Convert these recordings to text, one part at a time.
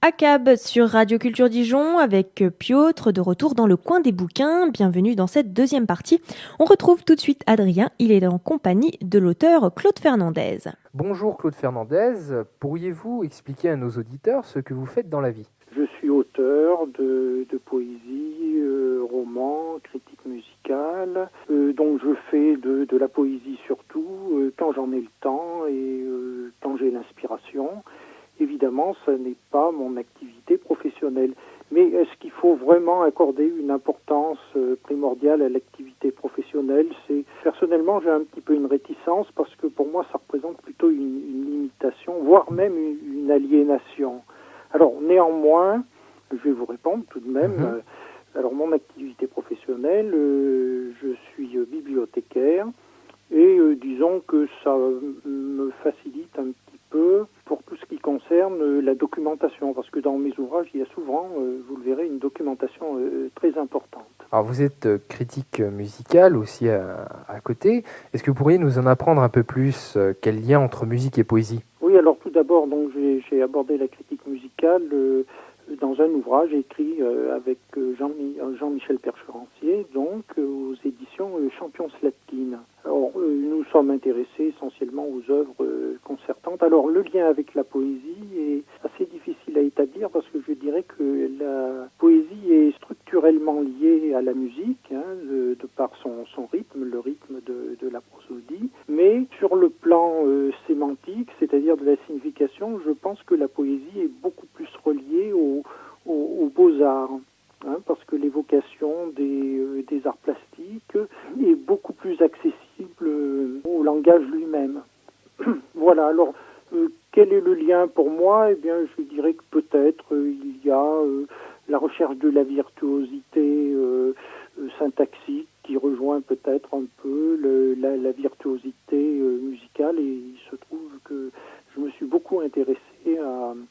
ACAB sur Radio Culture Dijon avec Piotr de retour dans le coin des bouquins. Bienvenue dans cette deuxième partie. On retrouve tout de suite Adrien. Il est en compagnie de l'auteur Claude Fernandez. Bonjour Claude Fernandez, pourriez-vous expliquer à nos auditeurs ce que vous faites dans la vie ? Je suis auteur de poésie, romans, critique musicale. Donc je fais de la poésie surtout quand j'en ai le temps et quand j'ai l'inspiration. Évidemment, ce n'est pas mon activité professionnelle. Mais est-ce qu'il faut vraiment accorder une importance primordiale à l'activité professionnelle ? Personnellement, j'ai un petit peu une réticence parce que pour moi, ça représente plutôt une limitation, voire même une aliénation. Alors, néanmoins, je vais vous répondre tout de même. Alors, mon activité professionnelle, je suis bibliothécaire et disons que ça me facilite un petit peu pour tout ce qui concerne la documentation, parce que dans mes ouvrages, il y a souvent, vous le verrez, une documentation très importante. Alors vous êtes critique musicale aussi à côté. Est-ce que vous pourriez nous en apprendre un peu plus ? Quel lien entre musique et poésie ? Oui, alors tout d'abord, donc j'ai abordé la critique musicale dans un ouvrage écrit avec Jean-Michel Percherancier, donc aux éditions Champion Slatkin. Alors, nous sommes intéressés essentiellement aux œuvres concertantes. Alors, le lien avec la poésie est assez difficile à établir parce que je dirais que la poésie est structurellement liée à la musique, de par son rythme, le rythme de la prosodie. Mais sur le plan sémantique, c'est-à-dire de la signification, je pense que la poésie est beaucoup plus reliée aux beaux-arts. Parce que l'évocation des arts plastiques est beaucoup plus accessible au langage lui-même. Voilà, alors quel est le lien pour moi ? Eh bien, je dirais que peut-être il y a la recherche de la virtuosité syntaxique qui rejoint peut-être un peu la virtuosité musicale, et il se trouve que je me suis beaucoup intéressé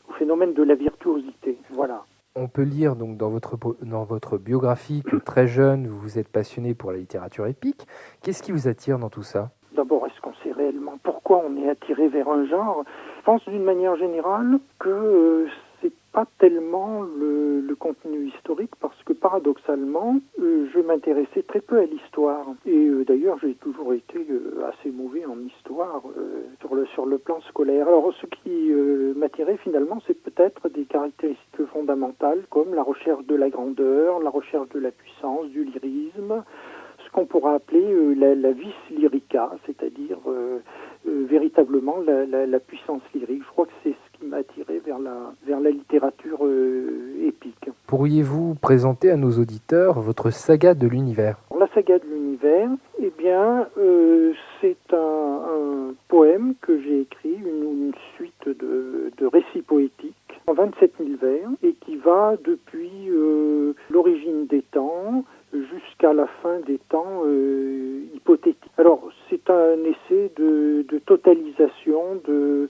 au phénomène de la virtuosité. Voilà. On peut lire donc dans votre biographie que très jeune, vous vous êtes passionné pour la littérature épique. Qu'est-ce qui vous attire dans tout ça ? D'abord, est-ce qu'on sait réellement pourquoi on est attiré vers un genre ? Je pense d'une manière générale que c'est pas tellement le contenu historique, parce que paradoxalement, je m'intéressais très peu à l'histoire. Et d'ailleurs, j'ai toujours été assez mauvais en histoire sur le plan scolaire. Alors, ce qui m'attirait finalement, c'est peut-être des caractéristiques fondamentales comme la recherche de la grandeur, la recherche de la puissance, du lyrisme, ce qu'on pourra appeler la vis lyrica, c'est-à-dire véritablement la puissance lyrique. Je crois que c'est ce qui m'a attiré vers la littérature épique. Pourriez-vous présenter à nos auditeurs votre saga de l'univers ? La saga de l'univers, eh bien, c'est un poème que j'ai écrit, une suite de récits poétiques en 27 000 vers, et qui va depuis l'origine des temps jusqu'à la fin des temps hypothétiques. Alors, c'est un essai de totalisation de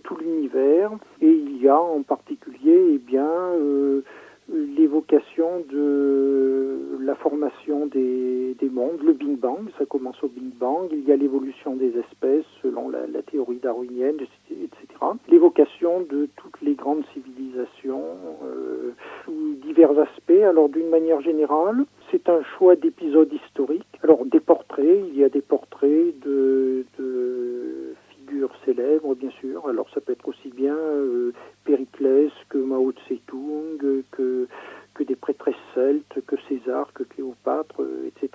tout l'univers, et il y a en particulier, eh bien, l'évocation de la formation des mondes, le Big Bang, ça commence au Big Bang, il y a l'évolution des espèces selon la théorie darwinienne, etc. L'évocation de toutes les grandes civilisations sous divers aspects. Alors d'une manière générale, c'est un choix d'épisodes historiques. Alors des portraits, il y a des portraits de figures célèbres, bien sûr. Alors ça peut être aussi bien Périclès que Mao Tse-tung, que des prêtresses celtes, que César, que Cléopâtre, etc.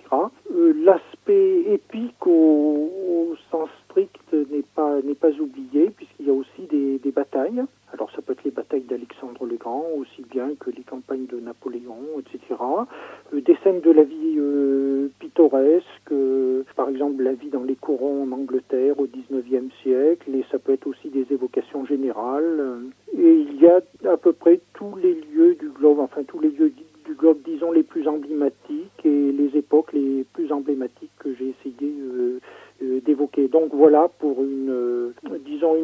L'aspect épique au sens strict n'est pas oublié, puisqu'il y a aussi des batailles. Alors ça peut être les batailles d'Alexandre le Grand, aussi bien que les campagnes de Napoléon, etc. Des scènes de la vie pittoresque, par exemple la vie dans les corons en Angleterre au XIXe siècle, et ça peut être aussi des évocations générales. Et il y a à peu près tous les lieux du globe, enfin tous les lieux du globe, disons, les plus emblématiques et les époques les plus emblématiques que j'ai essayé d'évoquer. Donc voilà pour une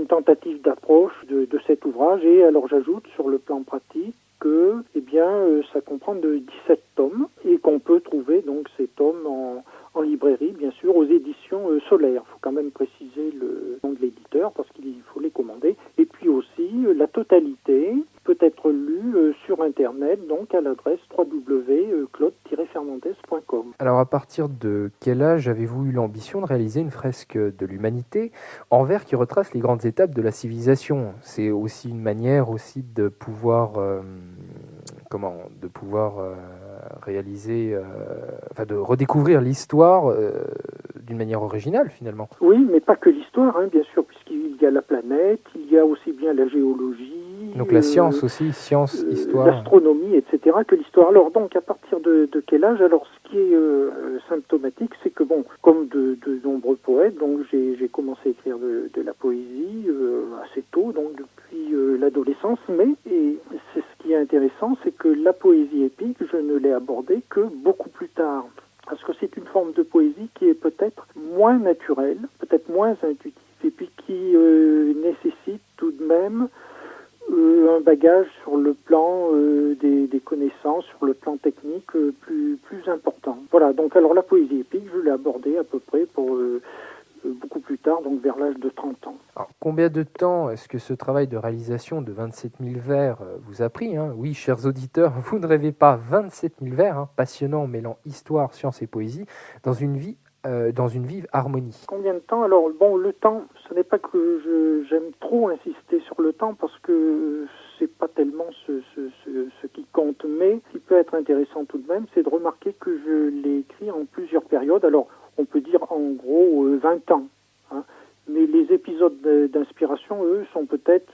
tentative d'approche de cet ouvrage. Et alors j'ajoute sur le plan pratique que ça comprend de 17 tomes, et qu'on peut trouver donc ces tomes en librairie, bien sûr, aux éditions Solaire. Il faut quand même préciser le nom de l'éditeur parce qu'il faut les commander. Et puis aussi, la totalité peut être lu sur Internet, donc à l'adresse www.claude-fernandez.com. Alors, à partir de quel âge avez-vous eu l'ambition de réaliser une fresque de l'humanité en verre qui retrace les grandes étapes de la civilisation? C'est aussi une manière aussi de pouvoir, réaliser, de redécouvrir l'histoire d'une manière originale finalement. Oui, mais pas que l'histoire, hein, bien sûr, puisqu'il y a la planète, il y a aussi bien la géologie. Donc la science aussi, science, histoire. L'astronomie, etc., que l'histoire. Alors donc, à partir de quel âge? Alors, ce qui est symptomatique, c'est que, bon, comme de nombreux poètes, donc j'ai commencé à écrire de la poésie assez tôt, donc depuis l'adolescence, mais et c'est ce qui est intéressant, c'est que la poésie épique, je ne l'ai abordée que beaucoup plus tard. Parce que c'est une forme de poésie qui est peut-être moins naturelle, peut-être moins intuitive, et puis qui nécessite tout de même un bagage sur le plan des connaissances, sur le plan technique plus important. Voilà, donc alors la poésie épique, je l'ai abordée à peu près pour beaucoup plus tard, donc vers l'âge de 30 ans. Alors, combien de temps est-ce que ce travail de réalisation de 27 000 vers vous a pris, hein? Oui, chers auditeurs, vous ne rêvez pas 27 000 vers, hein, passionnants, mêlant histoire, science et poésie, dans une vive harmonie. Combien de temps? Alors, bon, le temps, ce n'est pas que j'aime trop insister sur le temps, parce que c'est pas tellement ce qui compte, mais ce qui peut être intéressant tout de même, c'est de remarquer que je l'ai écrit en plusieurs périodes. Alors, on peut dire en gros 20 ans. Hein. Mais les épisodes d'inspiration, eux, sont peut-être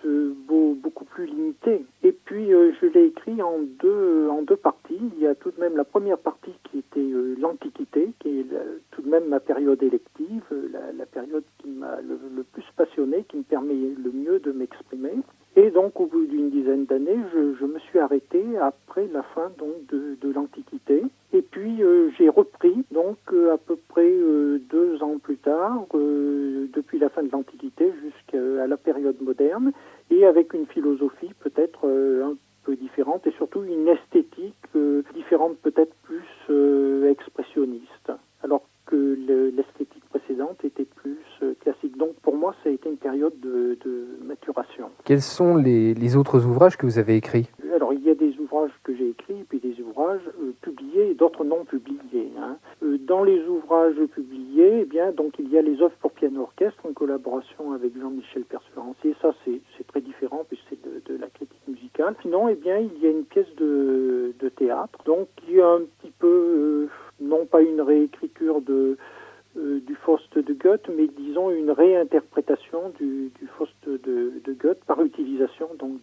beaucoup plus limités. Et puis, je l'ai écrit en deux parties. Il y a tout de même la première partie qui était l'Antiquité, qui est tout de même ma période élective, la période qui m'a le plus passionné, qui me permet le mieux de m'exprimer. Et donc, au bout d'une dizaine d'années, je me suis arrêté après la fin donc de l'Antiquité. Et puis, j'ai repris, donc, à peu près 2 ans plus tard, depuis la fin de l'Antiquité jusqu'à la période moderne, et avec une philosophie peut-être un peu différente, et surtout une esthétique différente, peut-être plus expressionniste, alors que l'esthétique précédente était plus classique. Donc, pour moi, ça a été une période de maturation. Quels sont les autres ouvrages que vous avez écrits? Alors, il y a des ouvrages que j'ai écrits, puis des ouvrages publiés et d'autres non publiés. Hein. Dans les ouvrages publiés, eh bien, donc, il y a les œuvres pour piano-orchestre en collaboration avec Jean-Michel Perseverancier. Ça, c'est très différent, puisque c'est de la critique musicale. Sinon, eh bien, il y a une pièce de théâtre, donc, qui est un petit peu, non pas une réécriture du Faust de Goethe, mais disons une réinterprétation du Faust de Goethe par utilisation donc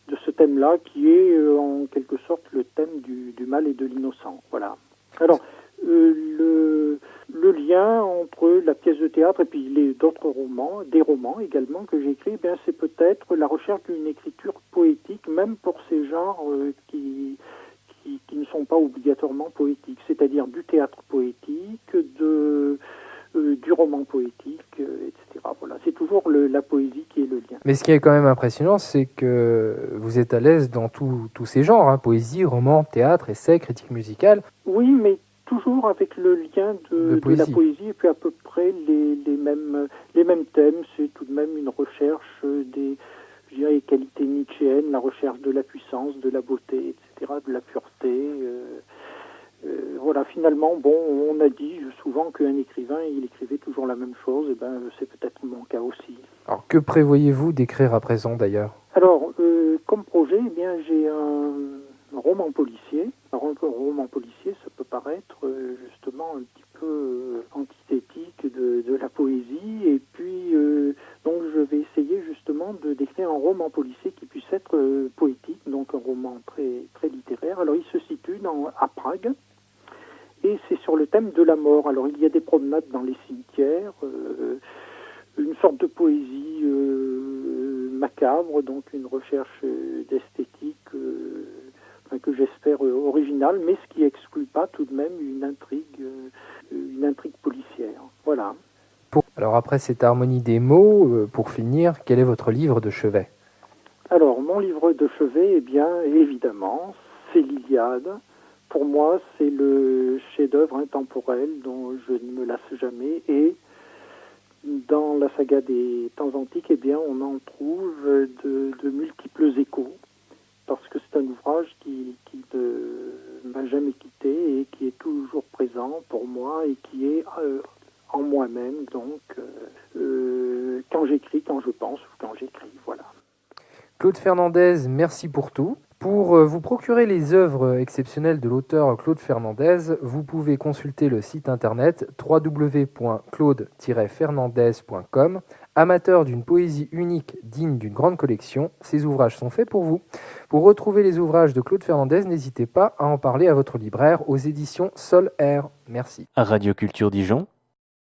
de ce thème-là, qui est en quelque sorte le thème du mal et de l'innocent. Voilà. Alors, le lien entre la pièce de théâtre et puis d'autres romans, des romans également que j'ai écrits, eh bien, c'est peut-être la recherche d'une écriture poétique, même pour ces genres qui ne sont pas obligatoirement poétiques, c'est-à-dire du théâtre poétique, du roman poétique, etc. Voilà, c'est toujours la poésie qui est le lien. Mais ce qui est quand même impressionnant, c'est que vous êtes à l'aise dans tous ces genres, hein, poésie, roman, théâtre, essai, critique musicale. Oui, mais toujours avec le lien de la poésie, et puis à peu près les mêmes thèmes. C'est tout de même une recherche des qualités nietzschéennes, la recherche de la puissance, de la beauté, etc., de la pureté. Voilà, finalement, bon, on a dit souvent qu'un écrivain, il écrivait toujours la même chose, et ben c'est peut-être mon cas aussi. Alors, que prévoyez-vous d'écrire à présent, d'ailleurs? Alors, comme projet, eh bien, j'ai un roman policier. Alors, un roman policier, ça peut paraître justement un petit peu antithétique de la poésie, et puis donc je vais essayer justement d'écrire un roman policier qui puisse être poétique, donc un roman très, très littéraire. Alors, il se situe à Prague, et c'est sur le thème de la mort. Alors, il y a des promenades dans les cimetières, une sorte de poésie macabre, donc une recherche d'esthétique que j'espère originale, mais ce qui exclut pas tout de même une intrigue policière. Voilà. Alors après cette harmonie des mots, pour finir, quel est votre livre de chevet? Alors, mon livre de chevet, eh bien, évidemment, c'est l'Iliade. Pour moi, c'est le chef-d'œuvre intemporel dont je ne me lasse jamais, et dans la saga des temps antiques, eh bien, on en trouve de multiples échos. important pour moi et qui est en moi-même, donc quand j'écris, quand je pense ou quand j'écris, voilà. Claude Fernandez, merci pour tout. Pour vous procurer les œuvres exceptionnelles de l'auteur Claude Fernandez, vous pouvez consulter le site internet www.claude-fernandez.com. Amateur d'une poésie unique digne d'une grande collection, ces ouvrages sont faits pour vous. Pour retrouver les ouvrages de Claude Fernandez, n'hésitez pas à en parler à votre libraire aux éditions Sol Air. Merci. Radio Culture Dijon,